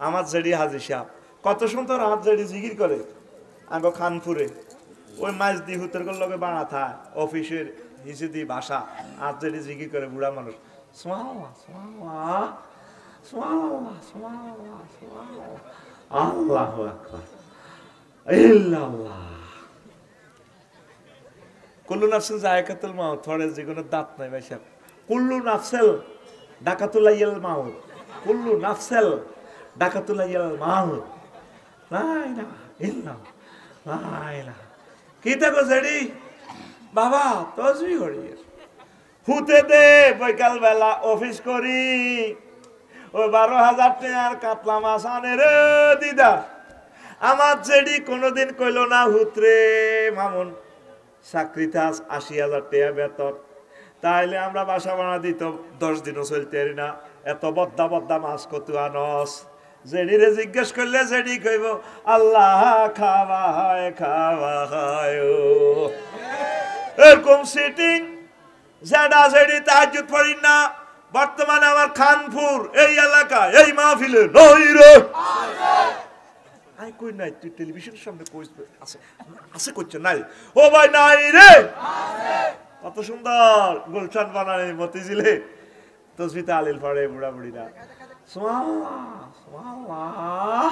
আমার জেডি হাজি সাহেব কত সুন্দর আমার জেডি জিগির করে আগে খানপুরে ওই মাছ দি হুতের লগে বাড়া থা অফিসের হিসে দি বাসা আর জেডি জিগির করে বুড়া মানুষ আল্লাহ কুল্লু নাফসেল জায়কাতুল মাউত থরে যেগুলো দাঁত নাই ভাই সাহেব কুল্লু নাফসেল ডাকাতুলাইয়াল মাউত কুল্লু নাফসেল ডাকাতুলাইয়াল মাউত লা ইলাহা ইল্লাল্লাহ লা ইলাহা কি দেখো জেডি বাবা তসবি করি হুতে দে বৈকাল বেলা অফিস করি ওই 12,000 টাকার কাতলা মাছ আনে রে দিদা আমার জেডি কোনোদিন কইল না হুতরে মামুন চাকরিতে 80,000 টাকা বেতন তাইলে আমরা বাসা বানা দিত 10 দিনও চলতে পারি না এত বদ্দা বদ্দা মাছ কত আনস জেডিরে জিজ্ঞেস করলে জেডি কইব আল্লাহ খাওয়া হয় এরকম সিটিং জেডা জেডি তাহাজ্জুদ পড়ি না বর্তমানে আমার খানপুর এই এলাকা এই মাহফিলে নই রে আই কই নাই তুই টেলিভিশনের সামনে কইস আছে আছে কইছ নাই ও ভাই নাই রে কত সুন্দর গুলশান বানায় মতিঝিলে তসবি তালিল পড়ে বুড়া বুড়িরা সুবহানাল্লাহ সুবহানাল্লাহ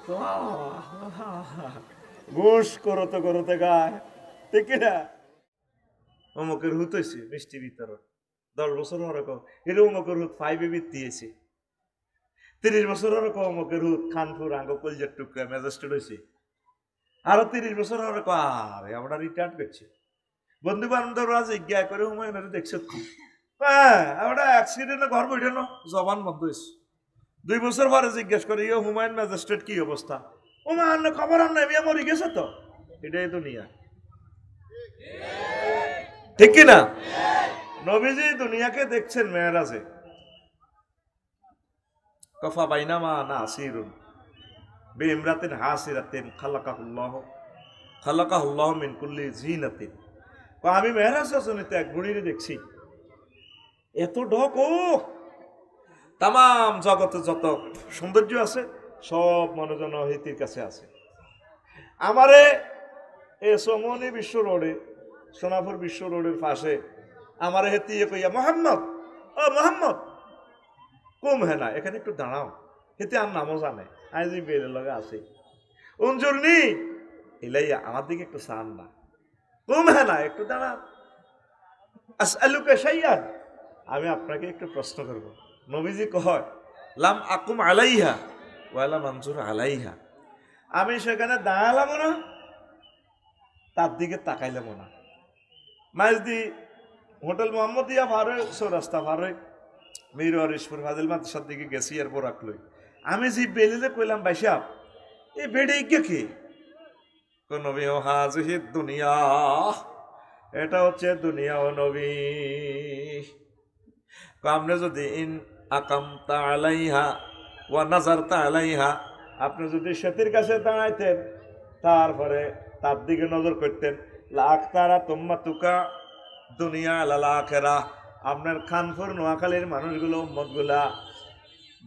সুবহানাল্লাহ গোশ করতে গায় ঠিক না অমকের হুত হইছে মিষ্টি বিতরণ 10 বছর হরে কো এরকম অমকের হুত 5 এ দিয়েছে 30 বছর হরে কো অমকের হুত খানপুর আঙ্গ কলজের টুকরা ম্যাজিস্ট্রেট হইছে আরো 30 বছর হরে কো আরে আমরা রিটায়ার করছি বন্ধু বান্ধবরা জিজ্ঞাসা করে হুমায়ুনের দেখছ হ্যাঁ আমরা অ্যাক্সিডেন্টে ঘর বইটানো জবান বন্ধ হয়েছে 2 বছর পরে জিজ্ঞেস করি হুমায়ুন ম্যাজিস্ট্রেট কি অবস্থা হুমায়ুন খবর আর নাই মিয়া মরে গেছে তো এটাই দুনিয়া ঠিক কি না নবীজি দুনিয়াকে দেখছেন মেরাজে কফা বাইনামা নাসিরুন বিইমরাতিন হাসিরাতিন খালাকাহুল্লাহ মিন কুল্লি জিনাতিন আমি মেরাজে শুনিতে এক বুড়িরে দেখছি এত ঢক ও তাম জগতে যত সৌন্দর্য আছে সব মনোজন হিতির কাছে আছে আমারে এ সমনি বিশ্ব রোডে সোনাপুর বিশ্ব রোডের পাশে আমার হেতিয়ে কইয়া মোহাম্মদ ও মোহাম্মদ কম হে না এখানে একটু দাঁড়াও হেতে আর নামও জানে আজ বেড়ে লগে আছে উনজুরনি এলাইয়া আমার দিকে একটু সান না কম হে না একটু দাঁড়াও আসআলুকা শাইআন আমি আপনাকে একটু প্রশ্ন করব নবীজি কয় লাম আকুম আলাইহা ওয়ালা মানজুর আলাইহা আমি সেখানে দাঁড়ালাম না তার দিকে তাকাইলাম না মাইজদি হোটেল মোহাম্মদিয়া ভারে রাস্তা ভারে মীর হরিশপুর ফাজিল মাদ্রাসার দিকে গেছি আর বোরাক লই আমি যে বেলিলে কইলাম ভাই সাহেব এই বেড়ে গিয়ে কি নবী ও হাজিহি দুনিয়া এটা হচ্ছে দুনিয়া ও নবী আপনি যদি ইন আকামতা আলাইহা ওয়া নাজারতা আলাইহা আপনি যদি সেতির কাছে দাঁড়াইতেন তারপরে তার দিকে নজর করতেন লাখ তারা তোমা তুকা দুনিয়া আলাল আখিরা আপনার খানপুর নোয়াখালীর মানুষগুলো উম্মতগুলা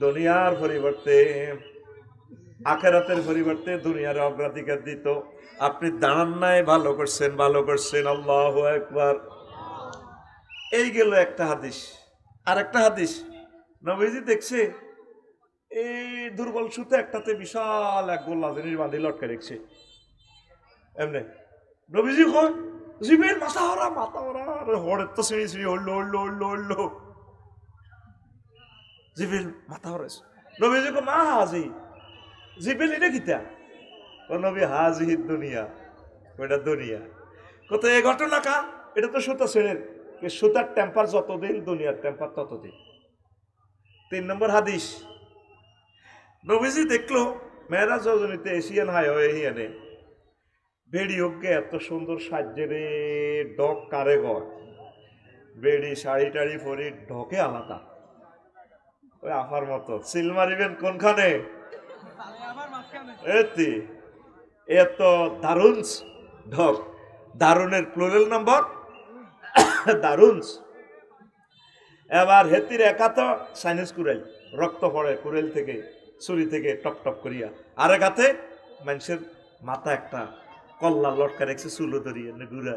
দুনিয়ার পরিবর্তে আখিরাতের পরিবর্তে দুনিয়ার অগ্রাধিকার দিত আপনি দাঁড়ান নাই ভালো করছেন আল্লাহু আকবার এই গেল একটা হাদিস আর একটা হাদিস নবীজি দেখছে এই দুর্বল সুতে একটাতে বিশাল এক গোল্লা জিনিস বাঁধি লটকে রেখেছে এমনি নবীজি কয় জিবের মাথা ওরা হড়ের তো সিঁড়ি হড়লো জিবের মাথা হরেছে নবীজি কয় মা হাজি জিবেল এটা কিতা ও নবী হাজি দুনিয়া ওইটা দুনিয়া কত এই ঘটনা কা এটা তো সুতা ছেড়ে সুতার টেম্পার যতদিন দুনিয়ার টেম্পার ততদিন 3 নম্বর হাদিস নবীজি দেখলো মেয়েরাজ রজনীতে এশিয়ান হাইওয়ে হিয়ানে বেড়ি হোককে এত সুন্দর সাজ্যে রে ডক কারে গয় বেড়ি শাড়ি টাড়ি পরি ঢকে আলাদা ওই আফার মতো সিল মারিবেন কোনখানে এতি এত দারুন ঢক দারুনের প্লুরাল নাম্বার দারুন এবার হেতির একা তো সাইনিস কুড়াইল রক্ত পড়ে কুড়াইল থেকে ছুরি থেকে টপ টপ করিয়া, আরেক হাতে মানুষের মাথা একটা কল্লা লটকা রেখেছে চুলো ধরিয়ে ঘুরা,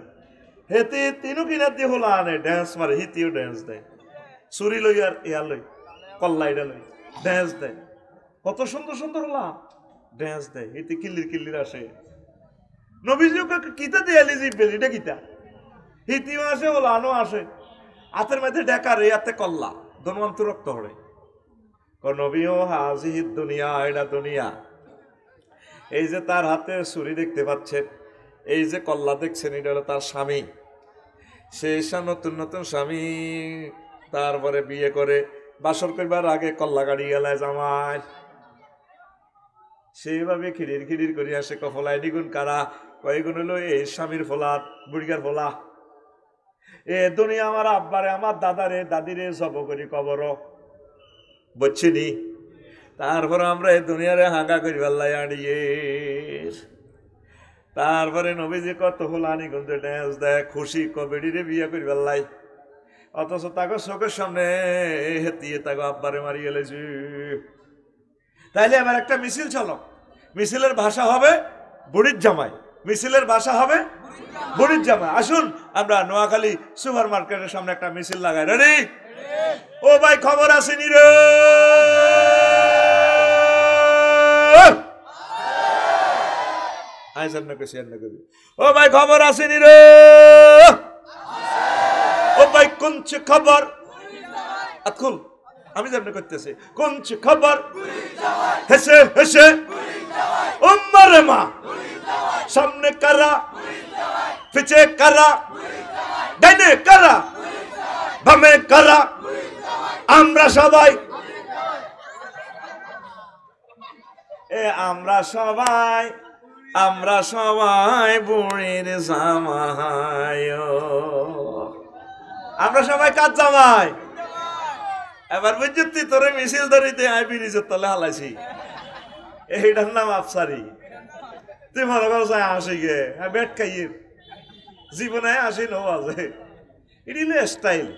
হেতে তিনও কিনার দিয়ে হলো আনে ড্যান্স মারে, হিতিও ড্যান্স দেয়, ছুরি লই আর ইয়া লই কল্লা এটা লই ড্যান্স দেয়, কত সুন্দর সুন্দর হলা ড্যান্স দেয়, হিতি কিল্লির কিল্লির আসে। নবীজি কিতা দেয়ালি জিবেল এটা কিতা, হিতিও আসে হলো আনো আসে, হাতের মধ্যে ডেকার এই হাতে কল্লা দনবন্ত রক্ত হরে। নবীও হাজির দুনিয়া, এটা দুনিয়া। এই যে তার হাতে ছুরি দেখতে পাচ্ছেন, এই যে কল্লা দেখছেন, এটা হলো তার স্বামী। সে নতুন নতুন স্বামী, তারপরে বিয়ে করে বাসর করবার আগে কল্লা গাড়ি গেলায় জামাই, সেইভাবে খিড়ির খিড়ির করি আসে কফলায় দ্বিগুণ কারা, কয়েকগুণ হলো এই স্বামীর ফোলা বুড়িগার ফোলা, এ দুনিয়া আমার আব্বারে আমার দাদারে দাদিরে সব করি কবর বুঝছিনি। তারপরে আমরা এই দুনিয়ারে হাঙ্গা করি পাল্লাই আড়িয়ে, তারপরে নবীজি কত ফুলানি গুনতে ড্যান্স দেয়, খুশি কবেডিরে বিয়ে করি পাল্লাই, অথচ তাকে চোখের সামনে হেতিয়ে তাকে আব্বারে মারি গেলেছি। তাইলে এবার একটা মিছিল চলো, মিছিলের ভাষা হবে বুড়ির জামাই, মিছিলের ভাষা হবে বুড়ির জামাই। আসুন আমরা নোয়াখালী সুপার মার্কেটের সামনে একটা মিছিল লাগাই, রেডি? ও ভাই খবর আসেনি রে, ও ভাই খবর আসেনি রে, ও ভাই কোনছ খবর, আতকুল আমি যেমন করতেছি, কোনছ খবর, হেসে হেসে উম্মারে মা, সামনে কারা পিছে কারা, ডাইনে কারা বামে কারা, আমরা সবাই আমরা সবাই আমরা সবাই বুড়ির জামাই, আমরা সবাই কাজ জামাই। এবার বুঝছি তোরে মিছিল ধরিতে আই ব্রিজের তলে হালাইছি, এইটার নাম আফসারি। তুই মনে করো আসি গে বেট খাইয়ে জীবনে আসি নো আছে, এটি স্টাইল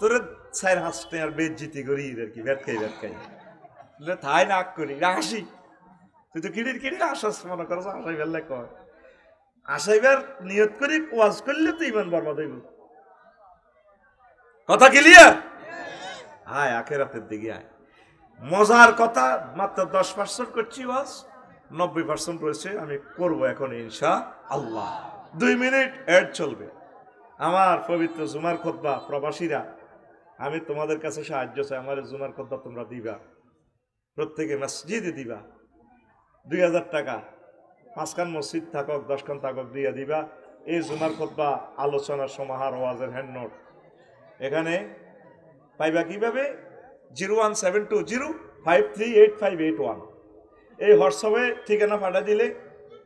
তোরে চার হাসতে আর বেদ জিতি করি আর কি, বেট খাই থাই নাক করি আসি, তুই তো কিড়ির কিড়ির আসাস মনে করো আসাই ফেললে কয়, আসাইবার নিয়ত করি ওয়াজ করলে তো ইমান বরবাদ হইব। কথা ক্লিয়ার? আয় আখেরাতের দিকে আয়। মজার কথা, মাত্র 10% করছি ওয়াজ, 90% রয়েছে আমি করব এখন ইনশাআল্লাহ। 2 মিনিট এড চলবে। আমার পবিত্র জুমার খুতবা প্রবাসীরা, আমি তোমাদের কাছে সাহায্য চাই, আমার জুমার খুতবা তোমরা দিবা, প্রত্যেকে মসজিদে দিবা, 2000 টাকা, 5 খান মসজিদ থাকক 10 খান থাকক দিয়ে দিবা। এই জুমার খুতবা আলোচনার সমাহার ওয়াজের হ্যান্ড নোট এখানে পাইবা কিভাবে? 01720538581 এই হোয়াটসঅ্যাপে ঠিকানা পাঠা দিলে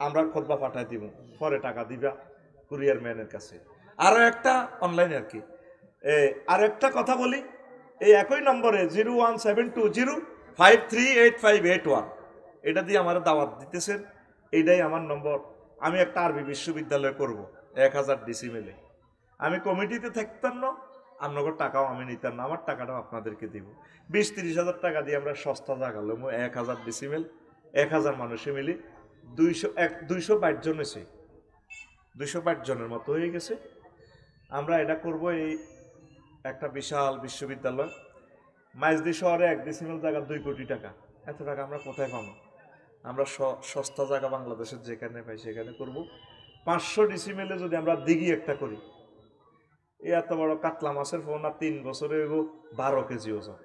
আমরা খুতবা পাঠাই দিব, পরে টাকা দিবা কুরিয়ার ম্যানের কাছে। আরো একটা অনলাইনে আর কি, আর একটা কথা বলি, এই একই নম্বরে 01720538581 এটা দিয়ে আমার দাওয়াত দিতেছেন, এইটাই আমার নম্বর। আমি একটা আরবি বিশ্ববিদ্যালয় করব 1000 ডিসিমেলে, আমি কমিটিতে থাকতাম না, আপনাদের টাকাও আমি নিতাম না, আমার টাকাটাও আপনাদেরকে দিব। 20-30 হাজার টাকা দিয়ে আমরা সস্তা জায়গা লম, 1000 ডিসিমেল, 1000 মানুষে মিলি 222 জন হয়েছে, 222 জনের মতো হয়ে গেছে। আমরা এটা করব, এই একটা বিশাল বিশ্ববিদ্যালয়, মাইজদি শহরে 1 ডিসিমেল জায়গা 2 কোটি টাকা। এত টাকা আমরা কোথায় পাবো? আমরা সস্তা জায়গা বাংলাদেশের যেখানে পাই সেখানে করব। 500 ডিসিমেলে যদি আমরা দিঘি একটা করি, এই এত বড় কাতলা মাছের ফোনা 3 বছরে 12 কেজি ওজন,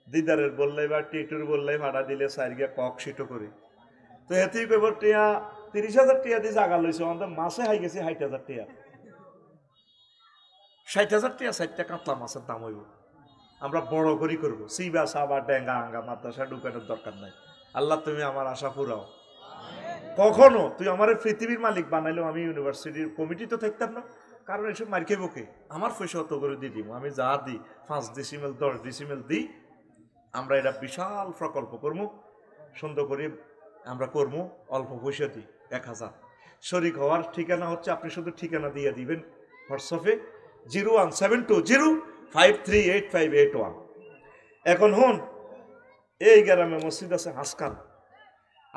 দিদারের বললে বা টিটুর বললে ভাড়া দিলে 4 গিয়া কক সিটো করি, তো এতেই কইব টিয়া 30,000 টিয়া দিয়ে জায়গা লইছে, আমাদের মাছে হাই গেছে 60,000 টিয়া, 60,000 টিয়া 60টা কাতলা মাছের দাম হইব। আমরা বড় করি করবো, সিবা সাবা ডেঙ্গা আঙ্গা মাদ্রাসা ঢুকানোর দরকার নাই। আল্লাহ তুমি আমার আশা পুরাও। কখনো তুই আমার পৃথিবীর মালিক বানাইলেও আমি ইউনিভার্সিটির কমিটি তো থাকতাম না, কারণ এসব মার খেবকে আমার পয়সা অত করে দিয়ে দিব, আমি যা দিই 5 ডিসিমেল 10 ডিসিমেল দিই। আমরা এটা বিশাল প্রকল্প করবো, সুন্দর করে আমরা করবো, অল্প পয়সা দিই 1000। শরিক হওয়ার ঠিকানা হচ্ছে, আপনি শুধু ঠিকানা দিয়ে দিবেন হোয়াটসঅ্যাপে 01720538581। এখন হন এই গ্রামে মসজিদ আছে হাসকান,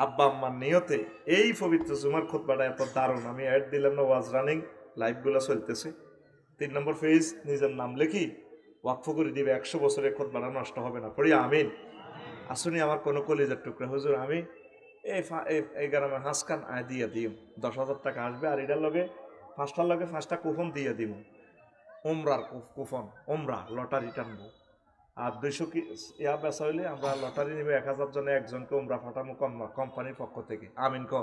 আব্বা আম্মার নিয়তে এই পবিত্র জুমার খুতবাটা এত দারুণ। আমি অ্যাড দিলাম না, ওয়াজ রানিং লাইভগুলো চলতেছে। 3 নম্বর পেজ নিজের নাম লিখি ওয়াকফ করে দিবে, 100 বছরের খুতবাটা নষ্ট হবে না। পড়ি আমিন। আসুনি আমার কোনো কলিজার টুকরা, হুজুর আমি এই গ্রামে হাসকান আয় দিয়ে দিম, 10,000 টাকা আসবে, আর এটার লগে 5টার লগে 5টা কুপন দিয়ে দিব, ওমরার কুপন, ওমরা লটারি টানবো। আর 200 কি ইয়া বেচা হইলে আমরা লটারি নিবে, 1000 জনে একজনকে ওমরা ফাটামো কোম্পানির পক্ষ থেকে। আমিন ক।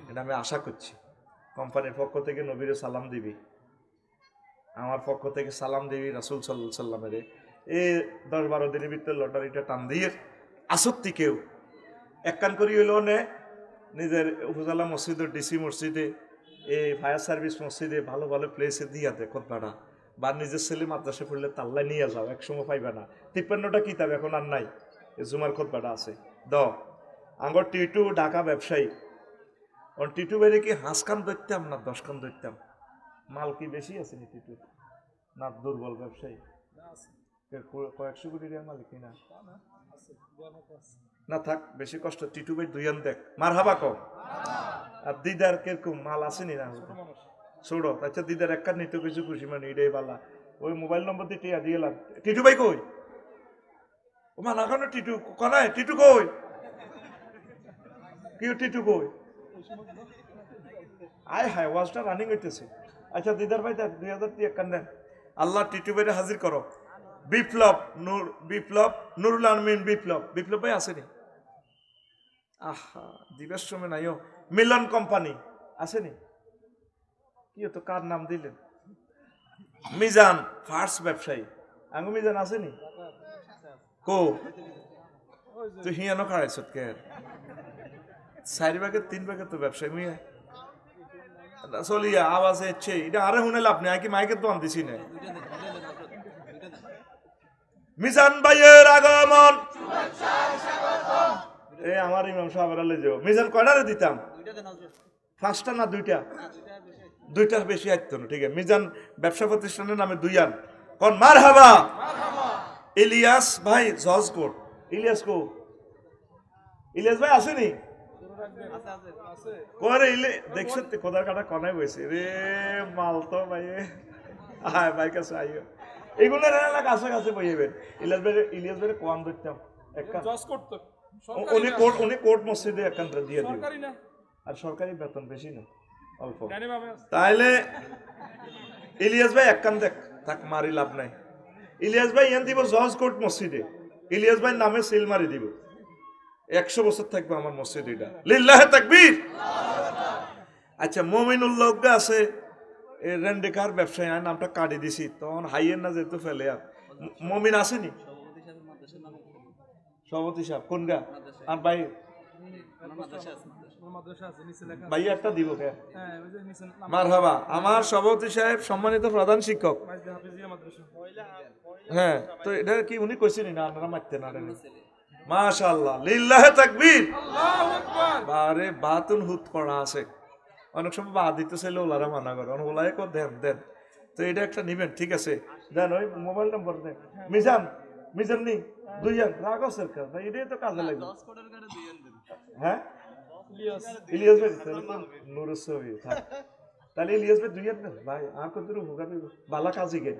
এটা আমি আশা করছি। কোম্পানির পক্ষ থেকে নবীরে সালাম দিবি, আমার পক্ষ থেকে সালাম দিবি রাসূল সাল্লাল্লাহু আলাইহি সাল্লামের। এই 10-12 দিনের ভিতরে লটারিটা টান দিয়ে আসত্তি কেউ এক কান করি হইলেও নে, নিজের উপজেলা মসজিদে, ডিসি মসজিদে, এই ফায়ার সার্ভিস মসজিদে, ভালো ভালো প্লেসে দিয়া দে খুতবাটা। বা নিজের ছেলে মাদ্রাসা পড়লে তাল্লায় নিয়ে যাও, একসময় পাইবে না। 53টা কিতাব এখন আর নাই, এই জুমার খুতবাটা আছে। আঙ্গর টিটু ঢাকা ব্যবসায়ী, টিটু বাইরে কি হাঁসকান ধরতাম না 10 কান ধরতাম? মাল কি বেশি আছে নি টিটু, না দুর্বল ব্যবসায়ী? কয়েকশো কোটি টাকার মালিক কিনা না, থাক বেশি কষ্ট। টিটু ভাই 2 আন দেখ, মার হাবা কম। আর দিদার কিরকম মাল আসেনি না ছোড়ো? আচ্ছা দিদার এক কান নিতে কিছু খুশি, মানে এটাই বালা। ওই মোবাইল নম্বর দিয়ে টিয়া দিয়ে এলাম। টিটু ভাই কই? ও মা না কেন টিটু কনায়? টিটু কই? কি টিটু কই? আয় হায়, ওয়াজটা রানিং হইতেছে। আচ্ছা দিদার ভাই 2000 দিয়ে এক কান দেন। আল্লাহ টিটু ভাইরে হাজির করো। বিপ্লব নুরুল আমিন বিপ্লব ভাই আসেনি? আহা দিবের সময় নাইও। মিলন কোম্পানি আসেনি? কি তো কার নাম দিলেন? মিজান ফার্স্ট ব্যবসায়ী, আঙ্গু মিজান আসেনি? কো তুই হিয়ানো খাড়াইছ কে? 4 ভাগের 3 ভাগের তো ব্যবসায়ী মিয়া চলিয়া আওয়াজ হচ্ছে এটা। আরে শুনে লাভ নেই, কি মাইকের দোকান দিছি না। মিজান ভাইয়ের আগমন, এই আমার ইমাম সাহেব লে যাও। মিজান কয়টারে দিতাম? 5টা না 2টা? 2টার বেশি আসতো না। ঠিক আছে, মিজান ব্যবসা প্রতিষ্ঠানের নামে 2 আন কোন মার হাবা। ইলিয়াস ভাই জজ কোট, ইলিয়াস কো? ইলিয়াস ভাই আসেনি? করে ইলে দেখছ কোদার কাটা কনায় বসে রে মাল তো ভাই। হ্যাঁ ভাই কাছে আইও, এগুলো কাছে কাছে বইবেন। ইলিয়াস ভাই কোয়ান ধরতাম উনি কোর্ট মসজিদে একান্ত দিয়ে দিবেন। আর সরকারি বেতন বেশি না, অল্প। তাইলে ইলিয়াস ভাই একখান দেখ, থাক মারি লাভ নাই। ইলিয়াস ভাই ইয়ান দিব জজ কোর্ট মসজিদে, ইলিয়াস ভাই নামে সিল মারি দিব। 100 বছর থাকবে আমার মসজিদ এটা। লিল্লাহে তাকবীর। আচ্ছা মমিনুল্লাহ আছে রেন্ডিকার ব্যবসায়ী, আমি নামটা কাটি দিছি, তখন হাইয়ের না যেহেতু ফেলে। আর মমিন আসেনি? সভাপতি সাহেব কোন গা? আর ভাই ভাইয়া একটা দিব কে? মারহাবা। আমার সভাপতি সাহেব সম্মানিত প্রধান শিক্ষক। হ্যাঁ তো এটা কি উনি কইছেন না? আপনারা মারতে না? মাশাআল্লাহ, লিল্লাহে তাকবীর। বারে বাতুন হুত পড়া আছে, অনেক সময় বা দিতে চাইলে ওলারা মানা করে, ওলাই কো দেন। তো এটা একটা নিবেন, ঠিক আছে? দেন ওই মোবাইল নম্বর দেন। মিজান নি 2 আন রাগো সরকার ভাই, এটাই তো কাজে লাগবে। হ্যাঁ ইলিয়াস ভাই তাহলে তো নুরুস ছবি থাক, তাহলে ইলিয়াস ভাই 2 আন দেন ভাই। আর কত দূর হোগা দেব বালা কাজে গে,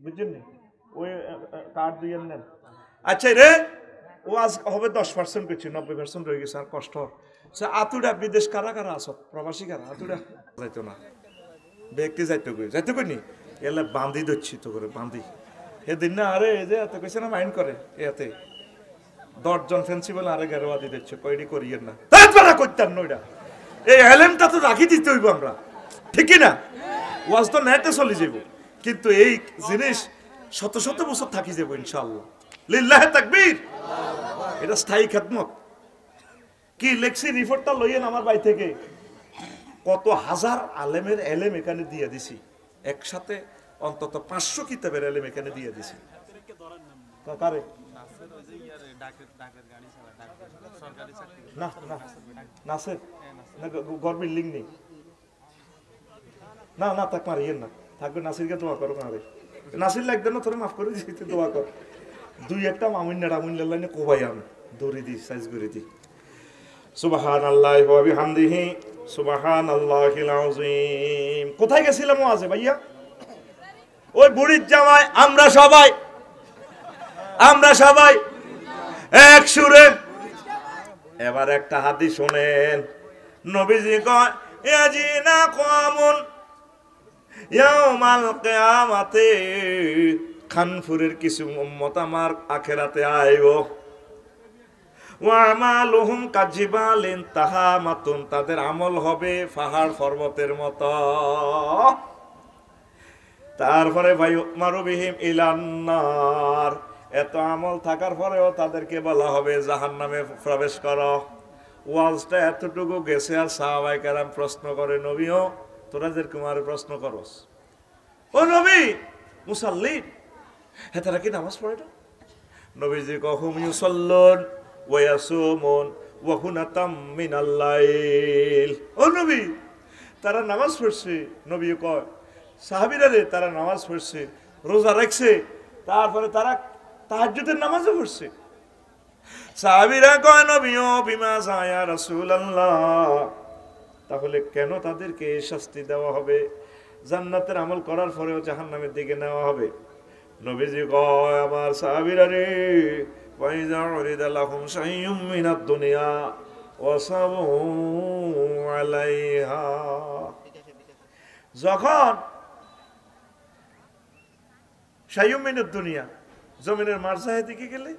বুঝছেন নি? ওই কার্ড 2 আন দেন। আচ্ছা রে ও আজ হবে 10% করছি, 90% রয়ে গেছে। আর কষ্ট আতুডা বিদেশ কারা কারা আস, প্রবাসী কারা? আতুডা যাইতো না, ব্যক্তি যাইতো কই নি এলে বান্ধি দিচ্ছি তো করে বান্ধি সেদিন না। আরে এই যে এত কইছে না মাইন্ড করে এতে 10 জন ফেন্সি বলে আরে গেরোয়া দিয়ে দিচ্ছে, কয়ডি করিয়েন না তারা করতেন না। ওইটা এই এলেমটা তো রাখি দিতে হইব আমরা, ঠিকই না? ওয়াজ তো নেটে চলে যাব, কিন্তু এই জিনিস শত শত বছর থাকি যাব ইনশাআল্লাহ। লিল্লাহে তাকবীর। এটা স্থায়ী খেদমত। কি লেখছি রিপোর্টটা লইয়েন আমার বাই থেকে, কত হাজার আলেমের এলেম এখানে দিয়ে দিছি, একসাথে অন্তত 500 কিতাবের এলেম এখানে দিয়ে দিছি। কারে না না নাসের না ঘর বিল্ডিং নেই না না থাক মারিয়েন না, থাকবে নাসিরকে দোয়া করো। না রে নাসির লাগবে না, তোরে মাফ করে দিছি, দোয়া কর। দুই একটা মামুন্না লাইনে কোবাই আমি দৌড়ে দিই সাইজ করে দিই সুবহানাল্লাহি ওয়া বিহামদিহি সুবহানাল্লাহিল আযীম। কোথায় গেছিলাম আজে ভাইয়া? ওই বুড়ির জামাই আমরা সবাই এক সুরে। এবার একটা হাদিস শুনেন, নবীজি কয় ইয়াজিনা কওমুন ইয়াউমাল কিয়ামাতে, খানফুরের কিছু উম্মত আমার আখিরাতে আইব। ওয়া আমালুহুম কাজিবালিন তাহামাতুন, তাদের আমল হবে পাহাড় পর্বতের মতো। তারপরে ভাই উমারু বিহিম ইলান নার, এত আমল থাকার পরেও তাদেরকে বলা হবে জাহান্নামে প্রবেশ করো। ওয়াজটা এতটুকু গেছে আর সাহাবায়ে কেরাম প্রশ্ন করে, নবীও তোরা যেরকম আর প্রশ্ন করস, ও নবী মুসাল্লিন হেতারা কি নামাজ পড়ে না? নবীজি কহুম ইউসাল্লুন ওয়া ইয়াসুমুন ওয়া হুনাতাম মিনাল লাইল। ও নবী তারা নামাজ পড়ছে। নবী কয় সাহাবীরা রে, তারা নামাজ পড়ছে, রোজা রাখছে, তারপরে তারা তাহাজ্জুদের নামাজও পড়ছে। সাহাবীরা কয় নবীও বিমা ইয়া রাসূলুল্লাহ, তাহলে কেন তাদেরকে শাস্তি দেওয়া হবে, জান্নাতের আমল করার পরেও জাহান্নামের দিকে নেওয়া হবে? নবীজি কয় আমার সাহাবীরা রে, ওয়াইযা উরিদা লাহুম শাইয়ুম মিনাদ দুনিয়া ওয়াসাবু আলাইহা, যখন শাইয়ুম মিনাদ দুনিয়া জমিনের মারসাহের দিকে গেলে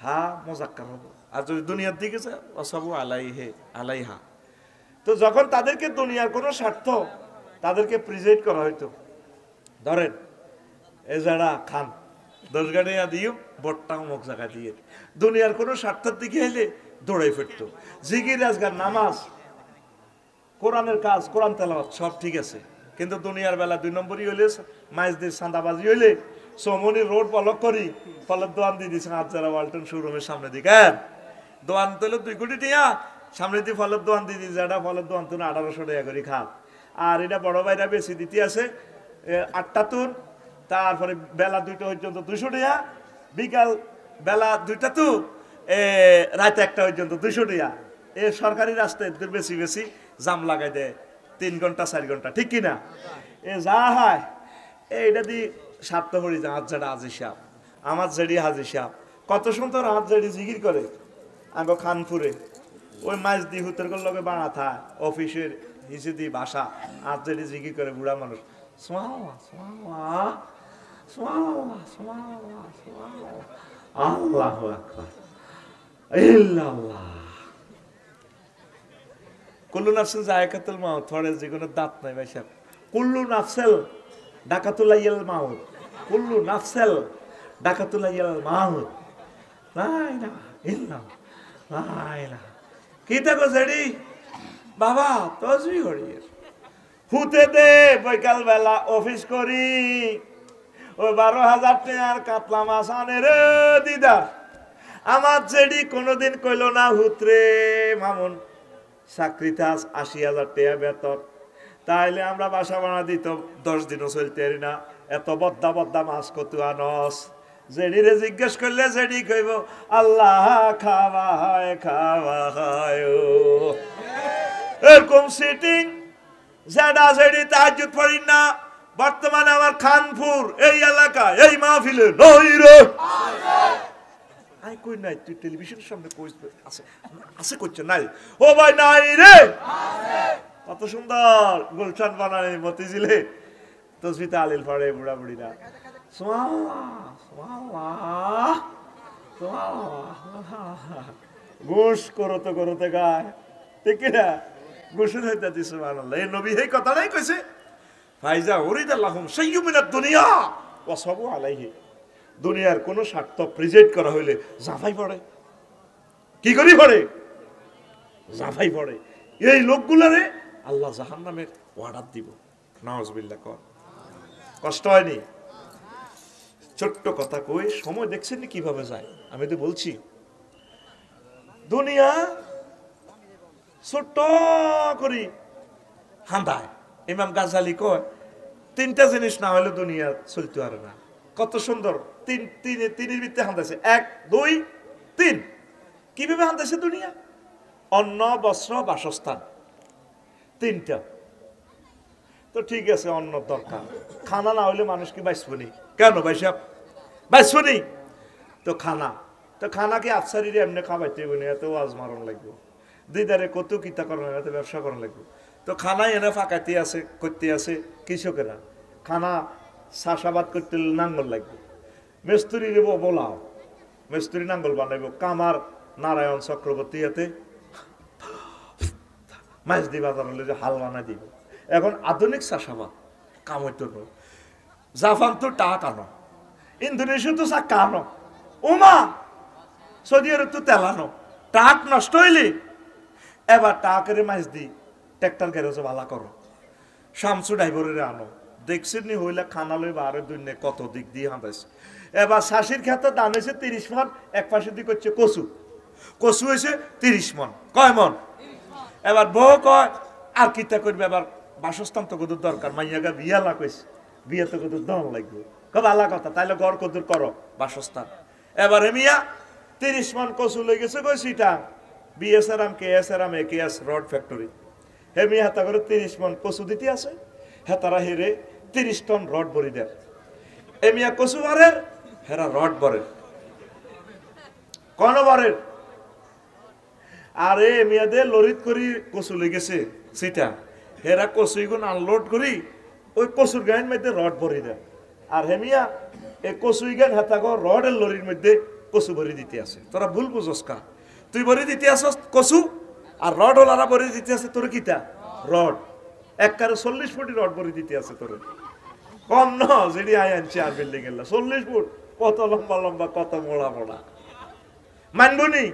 হা মুযাক্কার হবে, আর যদি দুনিয়ার দিকে যায় ওয়াসাবু আলাইহা। তো যখন তাদেরকে দুনিয়ার কোনো স্বার্থ তাদেরকে প্রিজাইড করা হইতো, ধরেন এ যারা খান 10 গাড়িয়া দিও বট্টা মুখ জায়গা দিয়ে, দুনিয়ার কোনো স্বার্থের দিকে এলে দৌড়াই ফিরতো। জিকির আজগার নামাজ কোরআনের কাজ কোরআন তেলাওয়াত সব ঠিক আছে, কিন্তু দুনিয়ার বেলা 2 নম্বরই হইলে মাইজদের চাঁদাবাজি হইলে সমনির রোড পলক করি ফলের দোয়ান দিয়ে দিয়েছেন আজারা ওয়ালটন শোরুমের সামনে দিকে দোয়ান তোলে 2 কোটি টিয়া সামনে দিয়ে ফলের দোয়ান দিয়ে দিয়েছে, এটা ফলের দোয়ান তুন 1800 টাকা করে খান। আর এটা বড় ভাইরা বেশি দিতে আছে 8টা তুন, তারপরে বেলা 2টা পর্যন্ত 200 টাকা, বিকাল বেলা 2টা তু রাত 1টা পর্যন্ত 200 টাকা। এ সরকারি রাস্তায় বেশি বেশি জাম লাগাই দেয় 3 ঘন্টা 4 ঘন্টা, ঠিক কিনা? এ যা হয় এইটা দিয়ে স্বার্থ করি যে আজারা হাজি সাহেব, আমার জেডি হাজি সাহেব কত সুন্দর হাত জেডি জিকির করে আগে খানপুরে ওই মাছ দি হুতের লগে বাড়া থায় অফিসের হিসে দি বাসা হাত জেডি জিকির করে বুড়া মানুষ, আল্লাহু আকবার ইল্লাল্লাহ। কুল্লু নাফসিন যায়কাতুল মাউত, থরে জীবনে দাঁত নাই ভাই সাহেব। কুল্লু নাফসেল ডাকাতুলাইয়াল মাউত, কুল্লু নাফসেল ডাকাতুলাইয়াল মাউত, লা ইলাহা ইল্লাল্লাহ, লা ইলাহা। কি থাকো জেডি বাবা তসবি করি হুতে দে বৈকাল বেলা অফিস করি, ওই 12,000 টাকার কাতলা মাছ আনে রে দিদা। আমার জেডি কোনোদিন কইল না হুতরে মামুন চাকরিতে 80,000 টাকা বেতন, তাইলে আমরা বাসা বানা দিত 10 দিনও চলতে পারি না, এত বদ্দা মাছ কত আনস। জেডিরে জিজ্ঞেস করলে জেডি কইব আল্লাহ খাওয়া হয়। এরকম সিটিং জেডা জেডি তাহাজ্জুদ পড়ি না, বর্তমানে আমার খানপুর এই এলাকায় এই মাহফিলে নই রে আই কই নাই, তুই টেলিভিশনের সামনে কইস আছে আছে কইছ নাই, ও ভাই নাই রে কত সুন্দর গুলশান বানায় মতিঝিলে তসবিতে আলিল পড়ে বুড়া বুড়িরা, ঘুষ করতে গায়, ঠিক না? ঘুষের হইতে দিছে সুবহানাল্লাহ। এই নবী এই কথাটাই কইছে ফাইজা উরিদাল্লাহুম শাইয়্যুম মিনাদ দুনিয়া ওয়াসাবু আলাইহি, দুনিয়ার কোন স্বার্থ প্রেজেন্ট করা হইলে জাফাই পড়ে। কি করি পড়ে? জাফাই পড়ে। এই লোকগুলারে আল্লাহ জাহান্নামের ওয়ার্ডার দিব, নাউজুবিল্লাহ। কষ্ট হয়নি? ছোট্ট কথা কই, সময় দেখছেন নি কিভাবে যায়। আমি তো বলছি দুনিয়া ছোট্ট করি হাঁদায়। ইমাম গাজ্জালি কয় 3টা জিনিস না হলে দুনিয়া চলতে পারে না। কত সুন্দর তিনের ভিত্তে হান্দাইছে 1 2 3 কিভাবে হান্দাইছে দুনিয়া অন্ন বস্ত্র বাসস্থান তিনটা তো ঠিক আছে অন্য দরকার খানা না হইলে মানুষ কি বাঁচবো নি কেন ভাই সাহেব বাঁচবো নি তো খানা কি আফসারিরে এমনি খাওয়াইতে হইব না এত ওয়াজ মারণ লাগবে দিদারে কত কিতা করার এত ব্যবসা করার লাগবে তো খানা এনে ফাঁকাইতে আছে করতে আছে কৃষকেরা খানা চাষাবাদ করতে নাঙ্গল লাগবে মিস্ত্রি দেব বলাও মিস্ত্রি নাঙ্গল বানাইব কামার নারায়ণ চক্রবর্তী হাতে মাছ দি বাজার হলে যে হাল বানাই দিব এখন আধুনিক চাষাবাদ কাম হইতো না জাপান তো টাক আনো ইন্দোনেশিয়া তো চা কানো ওমা সৌদি আরব তো তেলানো টাক নষ্ট হইলে এবার টাকের মাছ দি ট্রাক্টর গ্যারেজে ভালা করো শামসু ড্রাইভারের আনো দেখছেন নি হইলে খানা লই বারে দুনিয়া কত দিক দিয়ে হাঁটাইছে এবার শাশির ক্ষেত্রে দাম হয়েছে 30 মন এক পাশে দিক হচ্ছে কচু হয়েছে 30 মন কয় মন এবার বউ কয় আর কিতা করবে এবার বাসস্থান তো কত দরকার মাইয়াগা বিয়া লাগ হয়েছে বিয়ে তো কত দম লাগবে খুব আলা কথা তাইলে গড় কদুর করো বাসস্থান এবারে মিয়া 30 মন কচু লই গেছে কই সিটা বিএসআরএম কেএসআরএম একেএস রড ফ্যাক্টরি হে মিয়া হাতা করে 30 মন কচু দিতে আছে হেতারা হেরে 30 টন রড ভরি দেয় এ মিয়া কচু বারের হেরা রড বরের কোন বরের আরে মিয়াদের লরিত করি কচু লই গেছে সিটা হেরা কচুইগুন আনলোড করি ওই কচুর গায়ের মধ্যে রড ভরি দেয় আর হেমিয়া এই কচুই গান হেতাগো রডের লরির মধ্যে কচু ভরি দিতে আছে তোরা ভুল বুঝস কা তুই ভরি দিতে আসস কচু আর রড ওলারা ভরি দিতে আছে তোর কিতা রড একবারে 40 ফুটি রড ভরি দিতে আছে তোর কম ন যেটি আই আনছি আর বিল্ডিং এর 40 ফুট কত লম্বা লম্বা কত মোড়া মোড়া মানবুনি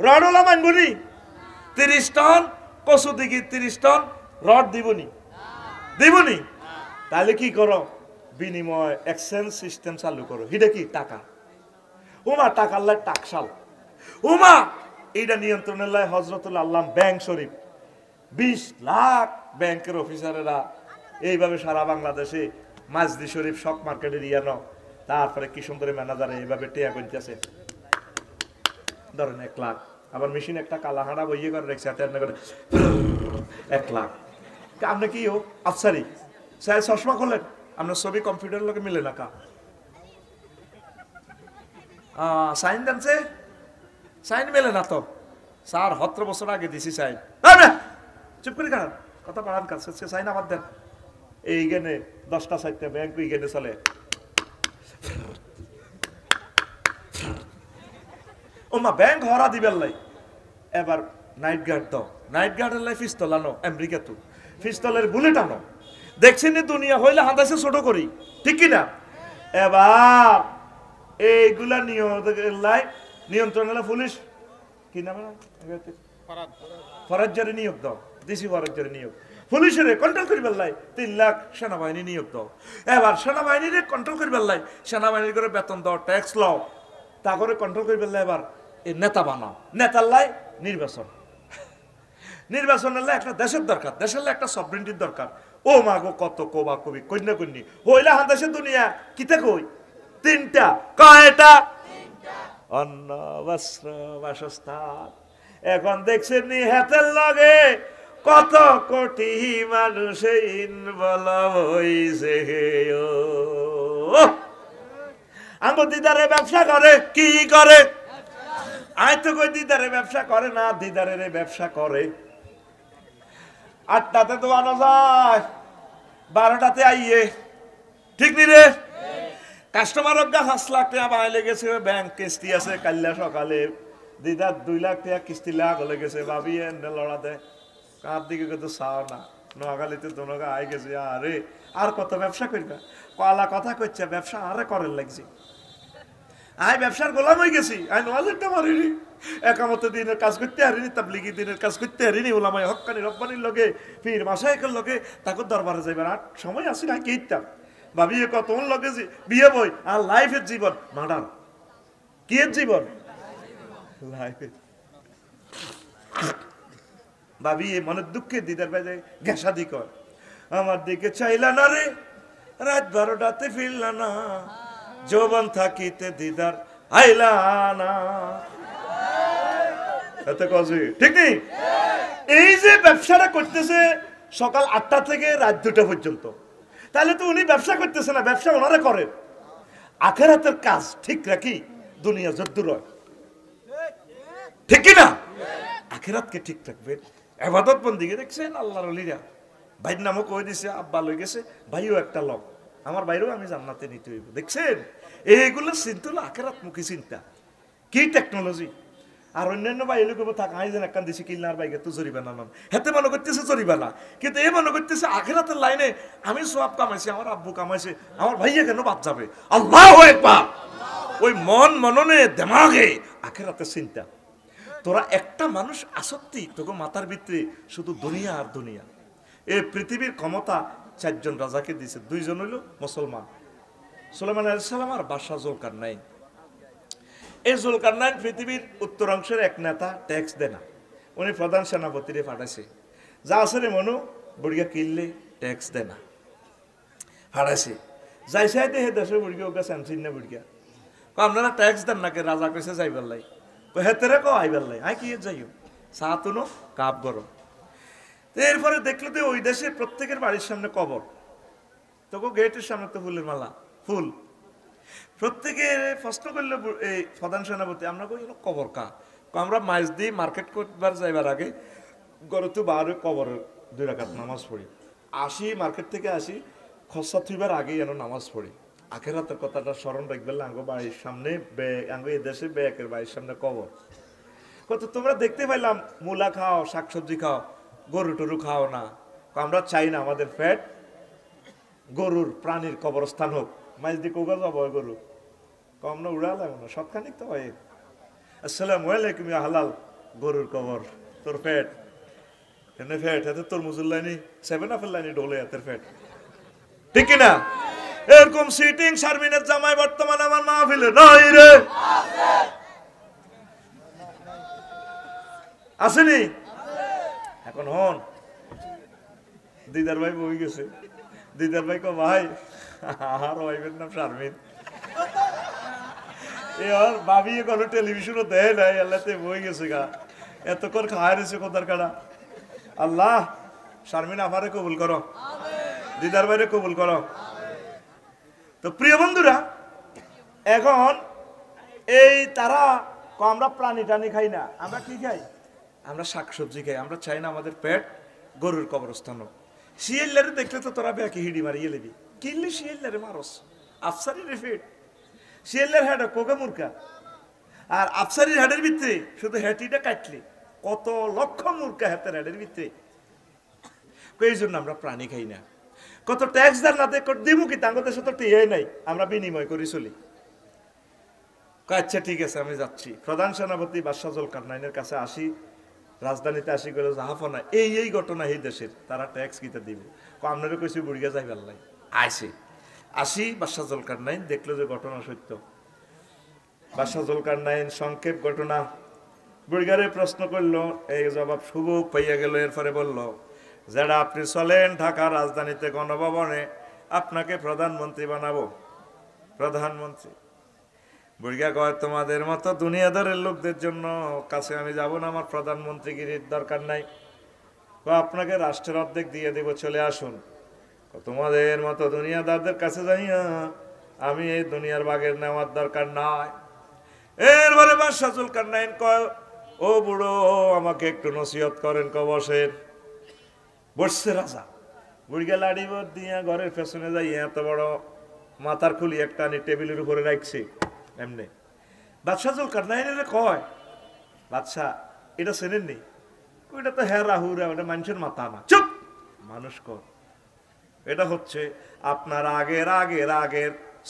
রড ওলা মানবুনি 30 টন কচু দিকে 30 টন রড দিবনি তাহলে কি করো বিনিময় এক্সচেঞ্জ সিস্টেম চালু করো হিডে কি টাকা উমা টাকার লাই টাকশাল উমা এইটা নিয়ন্ত্রণের লাই হযরতুল আল্লাহ ব্যাংক শরীফ 20 লাখ ব্যাংকের অফিসারেরা এইভাবে সারা বাংলাদেশে মাজদি শরীফ শক মার্কেটে ইয়ানো তারপরে কি সুন্দরী ম্যানেজারে এইভাবে টেয়া করতেছে ধরেন 1 লাখ আবার মেশিন একটা কালাহাড়া বইয়ে করে রেখেছে 1 লাখ আপনি কি ও আফসারি স্যার চশমা খোলেন আপনার ছবি কম্পিউটার লোকে মিলে না কা সাইন দেনছে সাইন মেলে না তো স্যার 17 বছর আগে দিছি সাইন চুপ করে কারণ কথা বাড়ান কাছে সাইন আবার দেন এই গেনে 10টা 4টা ব্যাংক এই গেনে চলে ওমা ব্যাংক হরা দিবেন লাই এবার নাইট গার্ড দাও নাইট গার্ডের লাই পিস্তল আনো আমেরিকা তো পিস্তলের বুলেট আনো দেখছেন দুনিয়া হইলে হাঁদাইছে ছোট করি ঠিক কিনা এবার এইগুলা নিয়ন্ত্রণ পুলিশ কি নাম ফরাজ্জারে নিয়োগ দাও ডিসি ফরাজ্জারে নিয়োগ পুলিশের কন্ট্রোল করিবার লাই 3 লাখ সেনাবাহিনী নিয়োগ দাও এবার সেনাবাহিনীর কন্ট্রোল করিবার লাই সেনাবাহিনীর করে বেতন দাও ট্যাক্স লাও তা করে কন্ট্রোল করিবার লাই এবার এই নেতা বানাও নেতার লাই নির্বাচনের লাই একটা দেশের দরকার দেশের লাই একটা সভরেন্টির দরকার ও মাগো কত কোবা কবি কন্যা কন্যি হইলা হান দেশের দুনিয়া কিতা কই 3টা কয়টা অন্ন বস্ত্র বাসস্থান এখন দেখছেন নি হাতের লগে কত কোটি মানুষ ইনভলভ হইছে আমার দিদারে ব্যবসা করে কি করে আয় তো কই দিদারে ব্যবসা করে না দিদারের ব্যবসা করে 8টাতে তো আনা যায় 12টাতে আইয়ে ঠিক নি রে কাস্টমার অজ্ঞা 5 লাখ টাকা বাইলে গেছে ব্যাংক কিস্তি আছে কাল্লা সকালে দিদার 2 লাখ টাকা কিস্তি লাগ হলে গেছে ভাবি এনে লড়াতে কার দিকে কত চাও না নোয়াখালীতে দোনগা আই গেছে আরে আর কত ব্যবসা করবে কলা কথা কইছে ব্যবসা আরে করার লাগছে আই ব্যবসার গোলাম হয়ে গেছি আই নওয়াজেরটা মারিনি একামতে দিনের কাজ করতে হারিনি তাবলিগি দিনের কাজ করতে হারিনি ওলামায়ে হক্কানি রব্বানির লগে পীর মাশায়েখের লগে তাকে দরবারে যাইবার আর সময় আসি না কিইতাম ভাবি কত লগে বিয়ে বই আর লাইফের জীবন মার্ডার কি এর জীবন লাইফের ভাবি মনের দুঃখে দিদার বাজে ঘেঁষা দি কর আমার দিকে চাইলা না রে রাত 12টাতে ফিরলা না যৌবন থাকিতে দিদার আইলা না। এত কজি ঠিক নেই? এই যে ব্যবসাটা করতেছে সকাল 8টা থেকে রাত 2টা পর্যন্ত, তাহলে তো উনি ব্যবসা করতেছে না, ব্যবসা ওনারা করেন। আখেরাতের কাজ ঠিক রাখি দুনিয়া যদ্দুর হয়, ঠিক কি না? আখেরাতকে ঠিক রাখবেন, ইবাদত বন্দিকে দেখছেন আল্লাহর ওলিরা। ভাইয়ের নামও কই দিছে, আব্বা লই গেছে, ভাইও একটা লোক, আমার বাইরেও আমি জান্নাতে নিতে হইব। দেখছেন এইগুলো চিন্তা হলো আখেরাত মুখী চিন্তা, কি টেকনোলজি। আর অন্যান্য ভাই এলো কেবল থাক আইজেন একখান দিছি কিনলার বাইকে তো জরিমানা নন, হেতে মনে করতেছে জরিমানা, কিন্তু এ মনে করতেছে আখেরাতের লাইনে আমি সব কামাইছি, আমার আব্বু কামাইছে, আমার ভাইয়া কেন বাদ যাবে। আল্লাহু আকবার। ওই মন মননে দেমাগে আখেরাতের চিন্তা। তোরা একটা মানুষ আসক্তি তোকে মাথার ভিতরে শুধু দুনিয়া আর দুনিয়া। এই পৃথিবীর ক্ষমতা 4 জন রাজাকে দিয়েছে, 2 জন হইল মুসলমান, সুলাইমান আলাইহিস সালাম আর বাদশা জুলকারনাইন। এই জুলকারনাইন পৃথিবীর উত্তরাংশের এক নেতা, ট্যাক্স দেয় না, উনি প্রধান সেনাপতিরে পাঠাইছে, যা আছে রে মনু বুড়িয়া কিনলে ট্যাক্স দেয় না, হারাইছে যাই চাইতে হে দেশের বুড়িয়া ওকে স্যামসিন না বুড়িয়া আপনারা ট্যাক্স দেন নাকি? রাজা কইছে যাইবার লাই, হেতেরে কো আইবার লাই, আই কি যাইও চা তুনো কাপ গরম। এরপরে দেখলো তো ওই দেশে প্রত্যেকের বাড়ির সামনে কবর, তোকে গেটের সামনে তো ফুলের মালা, ফুল। প্রত্যেকের প্রশ্ন করলো এই প্রধান সেনাপতি, আমরা কই কবর কা? আমরা মাইজ দিয়ে মার্কেট করবার যাইবার আগে গড়ে তো বারে কবর 2 রাকাত নামাজ পড়ি, আসি মার্কেট থেকে আসি খসা থুইবার আগেই যেন নামাজ পড়ি। আখেরাতের কথাটা স্মরণ রাখবে, আঙ্গো বাড়ির সামনে আঙ্গো এই দেশে বেকের বাড়ির সামনে কবর। কত তোমরা দেখতে পাইলাম মূলা খাও, শাকসবজি খাও, গরু টরু খাও না, আমরা চাই না আমাদের পেট গরুর প্রাণীর কবরস্থান হোক। মাইজ দিয়ে কোগা যাব গরু কম না উড়ালাম না, সৎখানিক তো হয়। আসসালামু আলাইকুম ইয়া হালাল, গরুর কবর তোর পেট এনে ফেট হাতে তোর মুজুল্লাইনি 7 আপেল লাইনি ঢোলে হাতের ফেট, ঠিক কিনা? এরকম সিটিং শারমিনের জামাই বর্তমান আমার মাহফিলে নাই রে, আসেনি? এখন হন দিদার ভাই বই গেছে, দিদার ভাই কো ভাই আর ওয়াইফের নাম শারমিন, এর ভাবি কোনো টেলিভিশনও দেয় নাই, আল্লাহতে বই গেছে গা, এতক্ষণ খায় রয়েছে কোথার কাটা। আল্লাহ শারমিন আমারে কবুল করো, দিদার ভাইরে কবুল করো। তো প্রিয় বন্ধুরা, এখন এই তারা আমরা প্রাণী টানি খাই না, আমরা কি খাই? আমরা শাকসবজি খাই, আমরা চাই না আমাদের পেট গরুর কবরস্থান হোক। শিয়াল্লারে দেখলে তো তোরা ব্যাকি হিডি মারিয়ে লেবি, কিনলে শিয়াল্লারে মারস, আফসারি রে ফেট, শিয়াল্লার হ্যাঁ কোকা মুরকা, আর আফসারির হেডের ভিতরে শুধু হ্যাটিটা কাটলে কত লক্ষ মুরকা হাতের হেডের ভিতরে। এই জন্য আমরা প্রাণী খাই না। কত ট্যাক্স দার না দিব কি তাঙ্গ দেশে তো টিয়াই নাই, আমরা বিনিময় করি চলি। আচ্ছা ঠিক আছে আমি যাচ্ছি, প্রধান সেনাপতি বাদশা জুলকারনাইনের কাছে আসি, রাজধানীতে আসি গেল জাহাফনা এই ঘটনা এই দেশের, তারা ট্যাক্স কিতে দিবে, আপনারও কইছি বুড়িয়া যাই পারলাই আইসে আসি। বাদশা জুলকারনাইন দেখলো যে ঘটনা সত্য। বাদশা জুলকারনাইন সংক্ষেপ ঘটনা বুড়িগারে প্রশ্ন করলো, এই জবাব সুবুক পাইয়া গেল। এরপরে বলল, যারা আপনি চলেন ঢাকা রাজধানীতে গণভবনে, আপনাকে প্রধানমন্ত্রী বানাবো। প্রধানমন্ত্রী বুড়িগা কয়, তোমাদের মতো দুনিয়াদারের লোকদের জন্য কাছে আমি যাব না, আমার প্রধানমন্ত্রীগিরির দরকার নাই, আপনাকে রাষ্ট্রের অর্ধেক দিয়ে দেব, চলে আসুন। তোমাদের মতো দুনিয়াদারদের কাছে যাইয়া আমি এই দুনিয়ার বাগের নেওয়ার দরকার নাই। এরপরে বাদশা জুলকারনাইন কয়, ও বুড়ো আমাকে একটু নসিহত করেন। বসেন। বসছে রাজা, বুড়িগা লাড়ি বোধ দিয়া ঘরের পেছনে যাই এত বড় মাথার খুলি একটা আনি টেবিলের উপরে রাখছে এমনি। বাদশা জুলকারনাইনের কয়, বাদশা এটা চেনেননি? ওইটা তো হ্যাঁ রাহুরা, ওটা মানুষের মাথা না। চুপ, মানুষ কর। এটা হচ্ছে আপনার আগের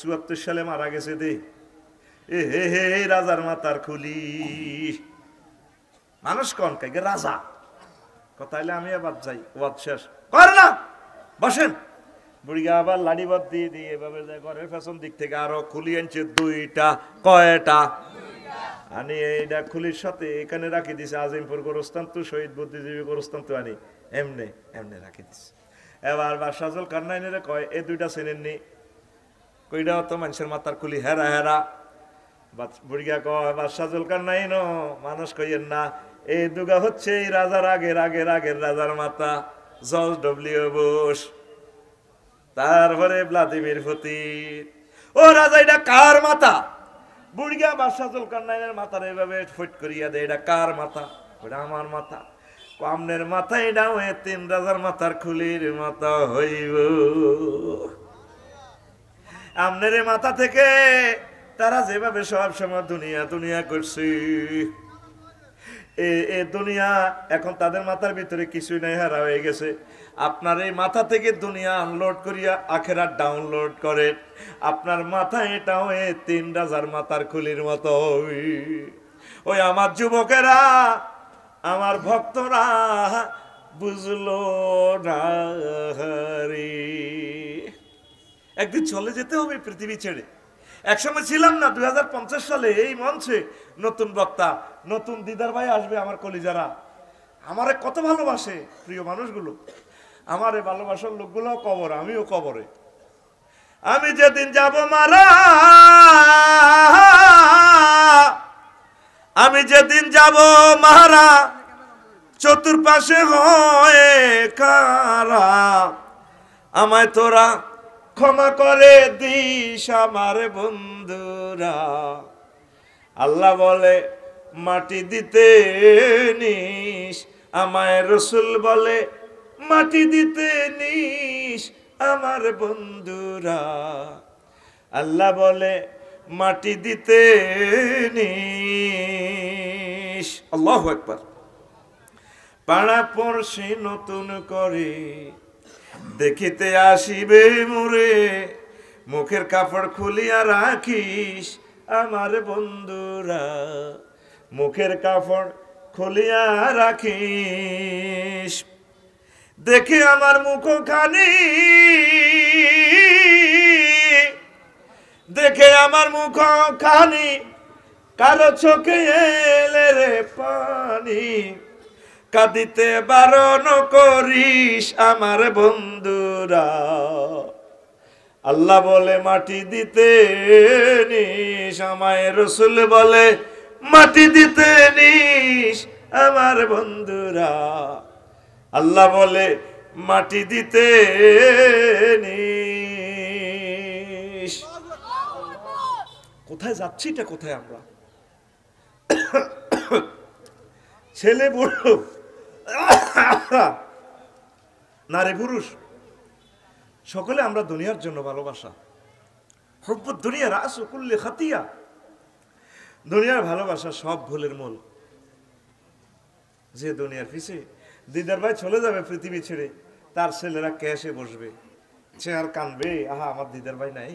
৭৪ সালে মারা গেছে দে, এ হে হে রাজার মাথার খুলি। মানুষ কন কাইগে রাজা কথাইলে আমি আবার যাই, ওয়াদ শেষ করে না, বসেন। বুড়িগা আবার লাড়িবাদ দিয়ে দিয়ে এভাবে যায় ঘরের পেছন দিক থেকে আরো খুলি আনছে 2টা। কয়টা? আনি এইটা খুলির সাথে এখানে রাখি দিছে আজিমপুর গোরস্থান তো শহীদ বুদ্ধিজীবী গোরস্থান তো আনি এমনি রাখি দিছে। এবার বাদশা জুলকারনাইনের কয়, এই 2টা চেনেননি? কইটাও তো মানুষের মাথার খুলি হেরা হেরা। বুড়িয়া কয় বাদশাহ জুলকারনাইন মানুষ কইয়েন না, এই দুগা হচ্ছে এই রাজার আগের রাজার মাথা, জর্জ ডব্লিউ বুশ, তারপরে ভ্লাদিমির পুতিন। ও রাজা এটা কার মাথা? বুড়িয়া বাদশাহ জুলকারনাইনের মাথার এইভাবে ফট করিয়া দেয়, এটা কার মাথা? ওটা আমার মাথা। আমনের মাথা এটা হয়ে তিন রাজার মাথার খুলির মাথা হইব। আমনের মাথা থেকে তারা যেভাবে সব সময় দুনিয়া দুনিয়া করছে, এ দুনিয়া এখন তাদের মাথার ভিতরে কিছুই নাই, হারা হয়ে গেছে। আপনার এই মাথা থেকে দুনিয়া আনলোড করিয়া আখেরাত ডাউনলোড করে। আপনার মাথা এটা হয়ে তিন রাজার মাথার খুলির মতো। ওই আমার যুবকেরা, আমার ভক্তরা বুঝলো না রে। একদিন চলে যেতে হবে পৃথিবী ছেড়ে। একসময় ছিলাম না 2050 সালে এই মঞ্চে নতুন বক্তা, নতুন দিদার ভাই আসবে। আমার কলিজারা আমারে কত ভালোবাসে, প্রিয় মানুষগুলো, আমারে ভালোবাসার লোকগুলো কবর, আমিও কবরে। আমি যেদিন যাব মারা, আমি যেদিন যাব মারা, চতুর্পাশে হয়ে কারা, আমায় তোরা ক্ষমা করে দিস আমার বন্ধুরা। আল্লাহ বলে মাটি দিতে নিস, আমায় রসুল বলে মাটি দিতে নিস আমার বন্ধুরা। আল্লাহ বলে মাটি দিতে নিস। আল্লাহু আকবার। পাড়া পড়শি নতুন করে দেখিতে আসিবে মোরে, মুখের কাপড় খুলিয়া রাখিস আমার বন্ধুরা, মুখের কাপড় খুলিয়া রাখিস। দেখে আমার মুখখানি, দেখে আমার মুখখানি, কারো চোখে এলে রে পানি, কাঁদিতে বারণ করিস আমার বন্ধুরা। আল্লাহ বলে মাটি দিতে নিস, আমায় রসুল বলে মাটি দিতে নিস আমার বন্ধুরা। আল্লাহ বলে মাটি দিতে নিস। কোথায় যাচ্ছি, এটা কোথায় আমরা? ছেলে বুড়ো, নারী পুরুষ সকলে আমরা দুনিয়ার জন্য ভালোবাসা। হুব্বুদ দুনিয়া রাসু কুল্লি খাতিয়া। দুনিয়ার ভালোবাসা সব ভুলের মূল। যে দুনিয়ার পিছে দিদার ভাই চলে যাবে পৃথিবী ছেড়ে, তার ছেলেরা ক্যাশে বসবে, চেয়ার কানবে, আহা আমার দিদার ভাই নাই।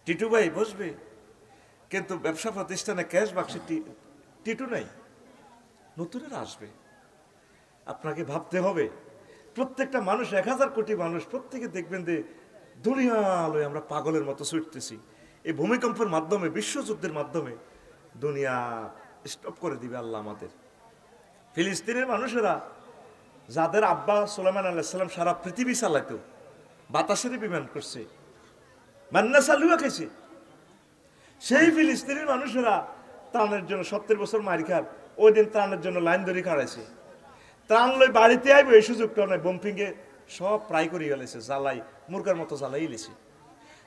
টিটু ভাই বসবে, কিন্তু ব্যবসা প্রতিষ্ঠানে ক্যাশ বাক্সে টিটু নাই। নতুনরা আসবে। আপনাকে ভাবতে হবে, প্রত্যেকটা মানুষ 1000 কোটি মানুষ, প্রত্যেকে দেখবেন যে দুনিয়া আলোয় আমরা পাগলের মতো ছুটতেছি। এই ভূমিকম্পের মাধ্যমে, বিশ্বযুদ্ধের মাধ্যমে দুনিয়া স্টপ করে দিবে আল্লাহ আমাদের। ফিলিস্তিনের মানুষেরা, যাদের আব্বা সুলাইমান আলাইহিস সালাম সারা পৃথিবী চালাইতো, বাতাসের বিমান করছে, মান্না চালুয়া খেয়েছে, সেই ফিলিস্তিনের মানুষেরা ত্রাণের জন্য 70 বছর মারি খার, ওই দিন ত্রাণের জন্য লাইন ধরে খাড়াইছে। ত্রাণ লই বাড়িতে আইব এই সুযোগটা নাই, বোমফিংয়ে সব প্রায় করিয়ে গেলেছে, জ্বালাই মুরগার মতো জ্বালাই লেছে।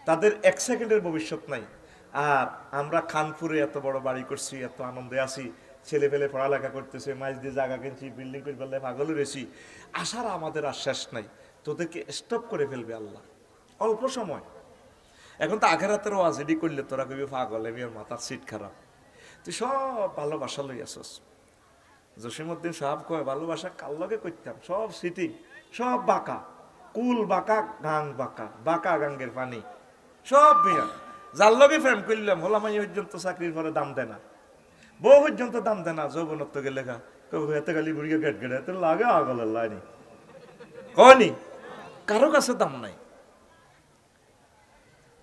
তাদের 1 সেকেন্ডের ভবিষ্যৎ নাই। আর আমরা খানপুরে এত বড় বাড়ি করছি, এত আনন্দে আছি, ছেলে পেলে পড়ালেখা করতেছে, মাঝ দিয়ে জায়গা কিনছি, বিল্ডিং করে ফেললে পাগল রয়েছি, আশার আমাদের আর শেষ নাই। তোদেরকে স্টপ করে ফেলবে আল্লাহ অল্প সময়। এখন তো আখেরাতের ওয়াজ এডি করলে তোরা কবি পাগল, আমি ওর মাথার সিট খারাপ। তুই সব ভালোবাসা লই আসস। জসিমউদ্দিন সাহেব কয় ভালোবাসা কার লগে করতাম, সব সিটি, সব বাঁকা, কুল বাঁকা, গাং বাঁকা, বাঁকা গাঙ্গের পানি, সব বিয়া। যার লগে প্রেম করলাম হলাম এই পর্যন্ত চাকরির পরে দাম দেয় না, বউ পর্যন্ত দাম দেয় না, যৌবনত্ব গেলে এতে খালি বুড়িয়ে গেট গেটে এত লাগে আগলের লাইনি কয়নি, কারো কাছে দাম নাই।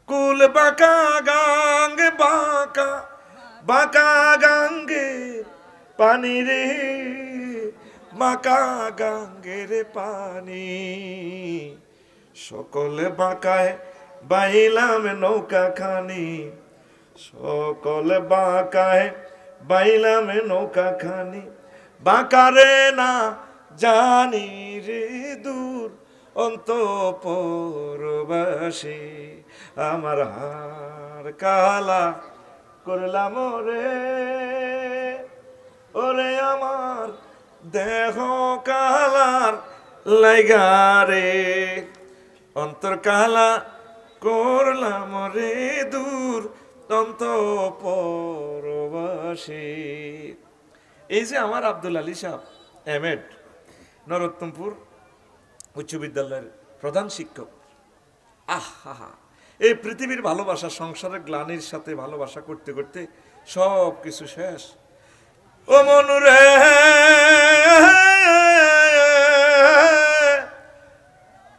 কুল বাঁকা গাঙ্গ বাঁকা, বাঁকা গাঙ্গে পানি রে, বাঁকা গাঙ্গের পানি, সকলে বাঁকায় বাইলাম নৌকা খানি, সকল বাঁকায় বাইলাম নৌকা খানি, বাঁকারে না জানি রে দূর অন্তঃপুরবাসী, আমার হাড় কালা করলাম রে, ওরে আমার দেহ কালার লাইগারে, অন্তর কালা করলাম রে দূর অন্তঃপুরবাসী। এই যে আমার আব্দুল আলী সাহেব এমএড, নরোত্তমপুর উচ্চ বিদ্যালয়ের প্রধান শিক্ষক। আহা, এই পৃথিবীর ভালোবাসা, সংসারের গ্লানির সাথে ভালোবাসা করতে করতে সব কিছু শেষ। ও মনুরে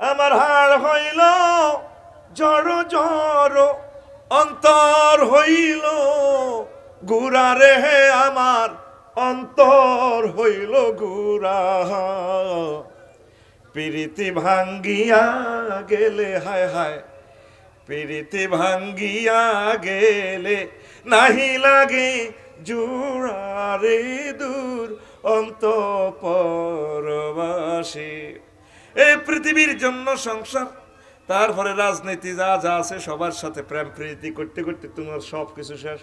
আমার হাড় হইল জড় জড়, অন্তর হইল গুড়া রে, আমার অন্তর হইল গুড়া, প্রীতি ভাঙ্গিয়া গেলে, হায় হায় প্রীতি ভাঙ্গিয়া গেলে নাহি লাগে জোড়া রে দূর অন্তঃপুরবাসী। এই পৃথিবীর জন্য সংসার, তারপরে রাজনীতি, যা যা আছে সবার সাথে প্রেম প্রীতি করতে করতে তোমার সব কিছু শেষ।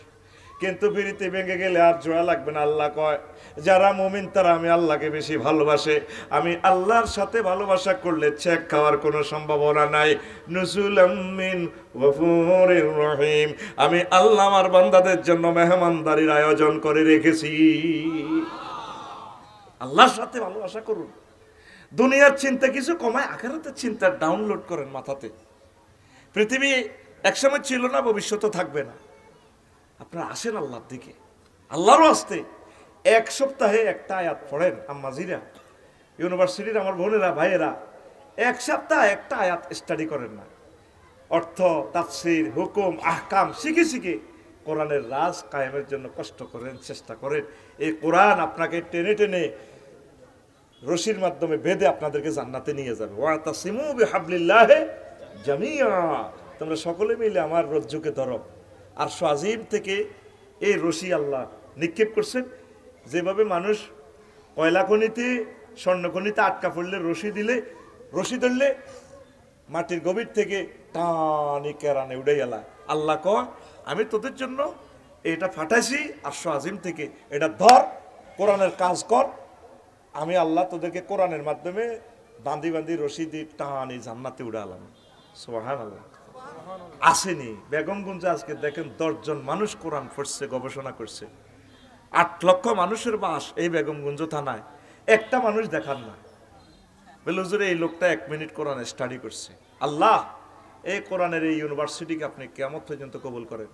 কিন্তু প্রীতি ভেঙে গেলে আর জোড়া লাগবে না। আল্লাহ কয়, যারা মুমিন তারা আমি আল্লাহকে বেশি ভালোবাসে, আমি আল্লাহর সাথে ভালোবাসা করলে ছেক খাওয়ার কোনো সম্ভাবনা নাই। নুজুলাম মিন গফুরির রহিম, আমি আল্লাহ আমার বান্দাদের জন্য মেহমানদারির আয়োজন করে রেখেছি। আল্লাহর সাথে ভালোবাসা করুন। দুনিয়ার চিন্তা কিছু কমায়, আখিরাতের চিন্তা ডাউনলোড করেন মাথাতে। পৃথিবী একসময় ছিল না, ভবিষ্যতে থাকবে না। আপনারা আসেন আল্লাহর দিকে, আল্লাহরও আসতে এক সপ্তাহে একটা আয়াত পড়েন। আম্মাজিরা, ইউনিভার্সিটির আমার বোনেরা ভাইয়েরা, এক সপ্তাহ একটা আয়াত স্টাডি করেন না। অর্থ, তাফসির, হুকুম, আহকাম শিখে শিখে কোরআনের রাজ কায়েমের জন্য কষ্ট করেন, চেষ্টা করেন। এই কোরআন আপনাকে টেনে টেনে রশির মাধ্যমে বেঁধে আপনাদেরকে জান্নাতে নিয়ে যাবে। ওয়াতাসিমু বিহাবলিল্লাহি জামিয়া, তোমরা সকলে মিলে আমার রজ্জুকে ধরো। আর আজিম থেকে এই রশি আল্লাহ নিক্ষেপ করছেন। যেভাবে মানুষ কয়লা খনিতে, স্বর্ণ খনিতে আটকা পড়লে রশি দিলে, রশি ধরলে মাটির গভীর থেকে টানি কেরানে উড়ে গেলা। আল্লাহ কয়, আমি তোদের জন্য এটা ফাটাইছি আরশ আজিম থেকে, এটা ধর, কোরআনের কাজ কর। আমি আল্লাহ তোদেরকে কোরআনের মাধ্যমে বাঁধি বাঁধি রশি দিয়ে টানি জান্নাতে উড়ালাম। সুবহানাল্লাহ। আসেনি বেগমগঞ্জে আজকে দেখেন 10 জন মানুষ কোরআন পড়ছে, গবেষণা করছে। 8 লক্ষ মানুষের বাস এই বেগমগঞ্জ থানায়, একটা মানুষ দেখান না। বলে হুজুরে এই লোকটা 1 মিনিট কোরআন স্টাডি করছে। আল্লাহ এই কোরআনের এই ইউনিভার্সিটিকে আপনি কিয়ামত পর্যন্ত কবুল করেন।